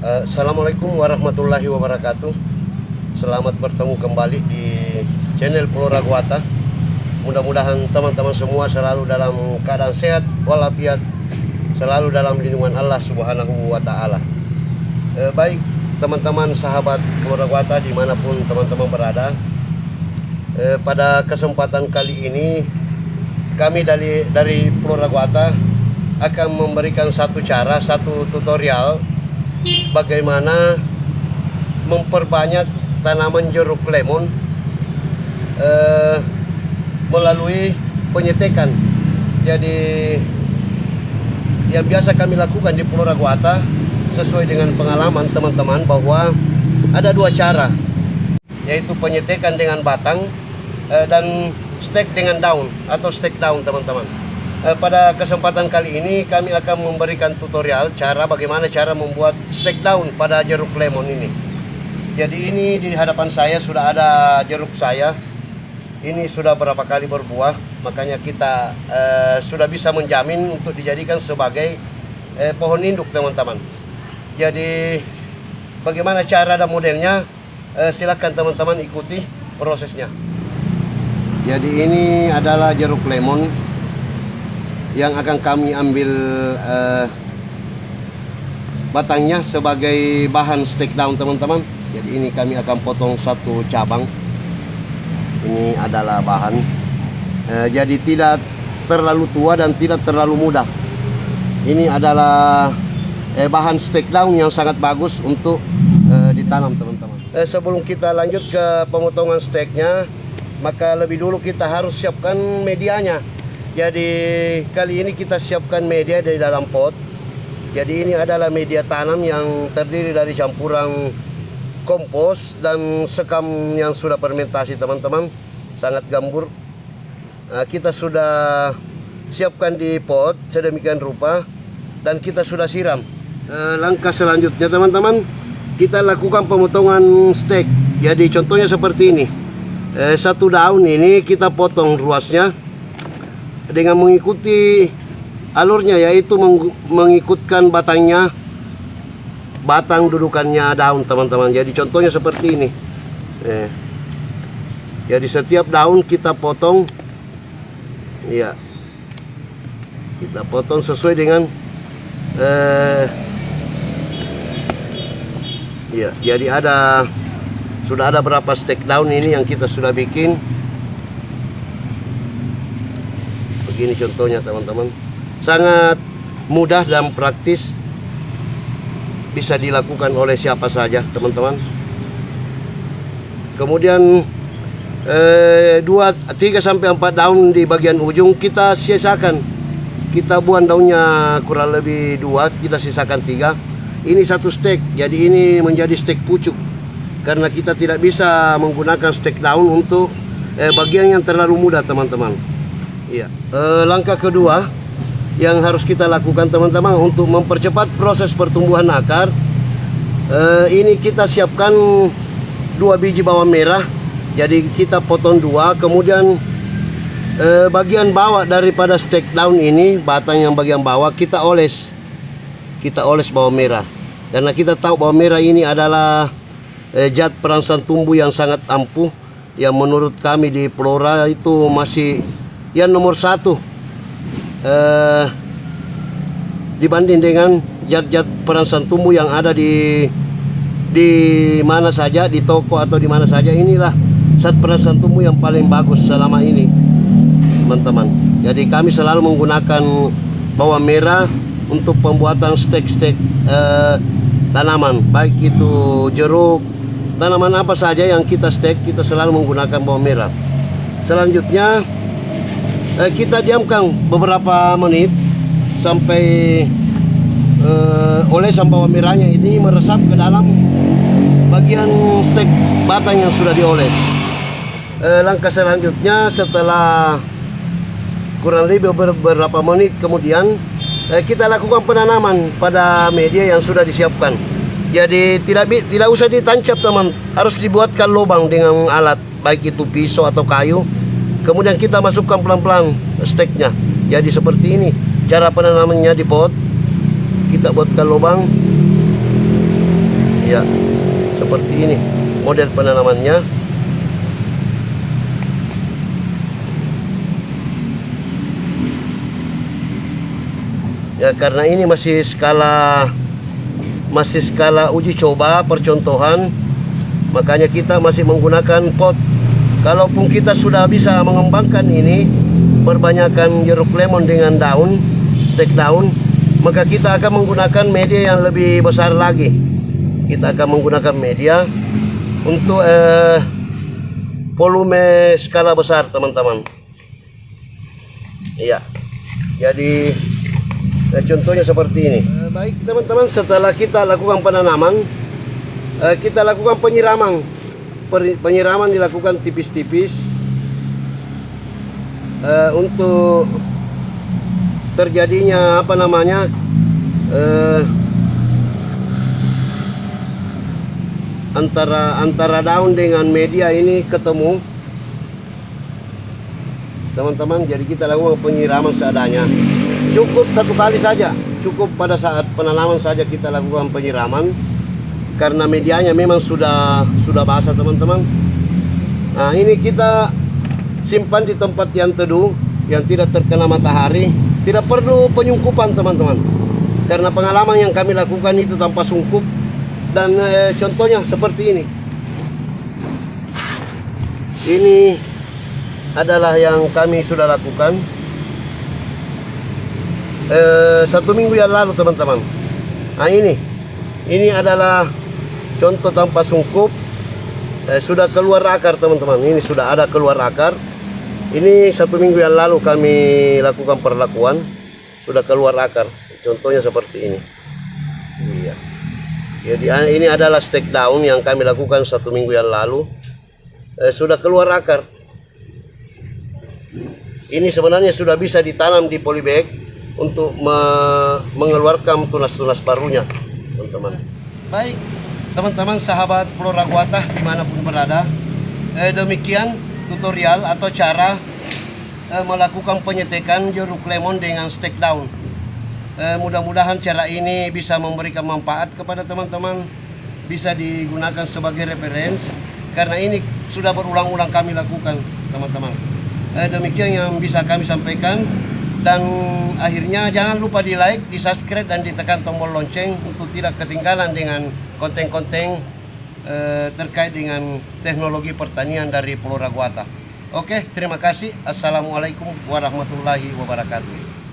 Assalamualaikum warahmatullahi wabarakatuh. Selamat bertemu kembali di channel Pulau Raguata. Mudah-mudahan teman-teman semua selalu dalam keadaan sehat walafiat, selalu dalam lindungan Allah Subhanahu wa Ta'ala. Baik teman-teman sahabat Pulau Raguata dimanapun teman-teman berada, pada kesempatan kali ini kami dari Pulau Raguata akan memberikan satu tutorial bagaimana memperbanyak tanaman jeruk lemon melalui penyetekan. Jadi yang biasa kami lakukan di Pulau Raguata sesuai dengan pengalaman teman-teman bahwa ada dua cara, yaitu penyetekan dengan batang dan stek dengan daun atau stek daun teman-teman. Pada kesempatan kali ini kami akan memberikan tutorial bagaimana cara membuat stek daun pada jeruk lemon ini. Jadi ini di hadapan saya sudah ada jeruk saya. Ini sudah berapa kali berbuah, makanya kita sudah bisa menjamin untuk dijadikan sebagai pohon induk teman-teman. Jadi bagaimana cara dan modelnya, silakan teman-teman ikuti prosesnya. Jadi ini adalah jeruk lemon yang akan kami ambil batangnya sebagai bahan stek daun teman-teman. Jadi ini kami akan potong satu cabang. Ini adalah bahan, jadi tidak terlalu tua dan tidak terlalu muda. Ini adalah bahan stek daun yang sangat bagus untuk ditanam teman-teman. Sebelum kita lanjut ke pemotongan steknya, maka lebih dulu kita harus siapkan medianya. Jadi kali ini kita siapkan media dari dalam pot. Jadi ini adalah media tanam yang terdiri dari campuran kompos dan sekam yang sudah fermentasi teman-teman, sangat gambur. Kita sudah siapkan di pot sedemikian rupa dan kita sudah siram. Langkah selanjutnya teman-teman, kita lakukan pemotongan stek. Jadi contohnya seperti ini. Satu daun ini kita potong ruasnya dengan mengikuti alurnya, yaitu mengikutkan batang dudukannya daun teman-teman. Jadi contohnya seperti ini. Jadi setiap daun kita potong, ya, kita potong sesuai dengan ya. Jadi sudah ada berapa stek daun ini yang kita sudah bikin. Begini contohnya teman-teman, sangat mudah dan praktis, bisa dilakukan oleh siapa saja teman-teman. Kemudian 3 sampai 4 daun di bagian ujung kita sisakan, kita buang daunnya kurang lebih 2, kita sisakan 3. Ini satu stek, jadi ini menjadi stek pucuk karena kita tidak bisa menggunakan stek daun untuk bagian yang terlalu muda teman-teman. Ya, langkah kedua yang harus kita lakukan teman-teman untuk mempercepat proses pertumbuhan akar, ini kita siapkan 2 biji bawang merah. Jadi kita potong 2, kemudian bagian bawah daripada stek daun ini, batang yang bagian bawah kita oles bawang merah, karena kita tahu bawang merah ini adalah zat perangsang tumbuh yang sangat ampuh, yang menurut kami di Flora itu masih yang nomor 1 dibanding dengan zat-zat perangsang tumbuh yang ada di mana saja, di toko atau di mana saja. Inilah zat perangsang tumbuh yang paling bagus selama ini teman-teman. Jadi kami selalu menggunakan bawang merah untuk pembuatan stek-stek tanaman, baik itu jeruk, tanaman apa saja yang kita stek, kita selalu menggunakan bawang merah. Selanjutnya kita diamkan beberapa menit sampai olesan bawang merahnya ini meresap ke dalam bagian stek batang yang sudah dioles. Langkah selanjutnya setelah kurang lebih beberapa menit kemudian, kita lakukan penanaman pada media yang sudah disiapkan. Jadi tidak usah ditancap teman, harus dibuatkan lubang dengan alat, baik itu pisau atau kayu. Kemudian kita masukkan pelan-pelan steknya. Jadi seperti ini cara penanamannya di pot. Kita buatkan lubang. Ya, seperti ini model penanamannya. Ya, karena ini masih skala uji coba percontohan, makanya kita masih menggunakan pot. Kalaupun kita sudah bisa mengembangkan ini, perbanyakkan jeruk lemon dengan daun, stek daun, maka kita akan menggunakan media yang lebih besar lagi. Kita akan menggunakan media untuk volume skala besar, teman-teman. Iya, jadi contohnya seperti ini. Baik teman-teman, setelah kita lakukan penanaman, kita lakukan penyiraman. Penyiraman dilakukan tipis-tipis untuk terjadinya antara daun dengan media ini ketemu, teman-teman. Jadi kita lakukan penyiraman seadanya. Cukup satu kali saja, cukup pada saat penanaman saja kita lakukan penyiraman, karena medianya memang sudah basah, teman-teman. Nah, ini kita simpan di tempat yang teduh, yang tidak terkena matahari. Tidak perlu penyungkupan, teman-teman, karena pengalaman yang kami lakukan itu tanpa sungkup. Dan contohnya seperti ini. Ini adalah yang kami sudah lakukan 1 minggu yang lalu, teman-teman. Nah, ini adalah contoh tanpa sungkup. Sudah keluar akar, teman-teman. Ini sudah ada keluar akar. Ini 1 minggu yang lalu kami lakukan perlakuan, sudah keluar akar. Contohnya seperti ini. Iya. Jadi ini adalah stek daun yang kami lakukan 1 minggu yang lalu. Sudah keluar akar. Ini sebenarnya sudah bisa ditanam di polybag untuk mengeluarkan tunas-tunas barunya, teman-teman. Baik, teman-teman sahabat Pulau Raguatah dimanapun berada, demikian tutorial atau cara melakukan penyetekan jeruk lemon dengan stek daun. Mudah-mudahan cara ini bisa memberikan manfaat kepada teman-teman, bisa digunakan sebagai referensi, karena ini sudah berulang-ulang kami lakukan, teman-teman. Demikian yang bisa kami sampaikan. Dan akhirnya jangan lupa di like, di subscribe, dan ditekan tombol lonceng untuk tidak ketinggalan dengan konten-konten terkait dengan teknologi pertanian dari Pulau Raguatah. Oke, terima kasih. Assalamualaikum warahmatullahi wabarakatuh.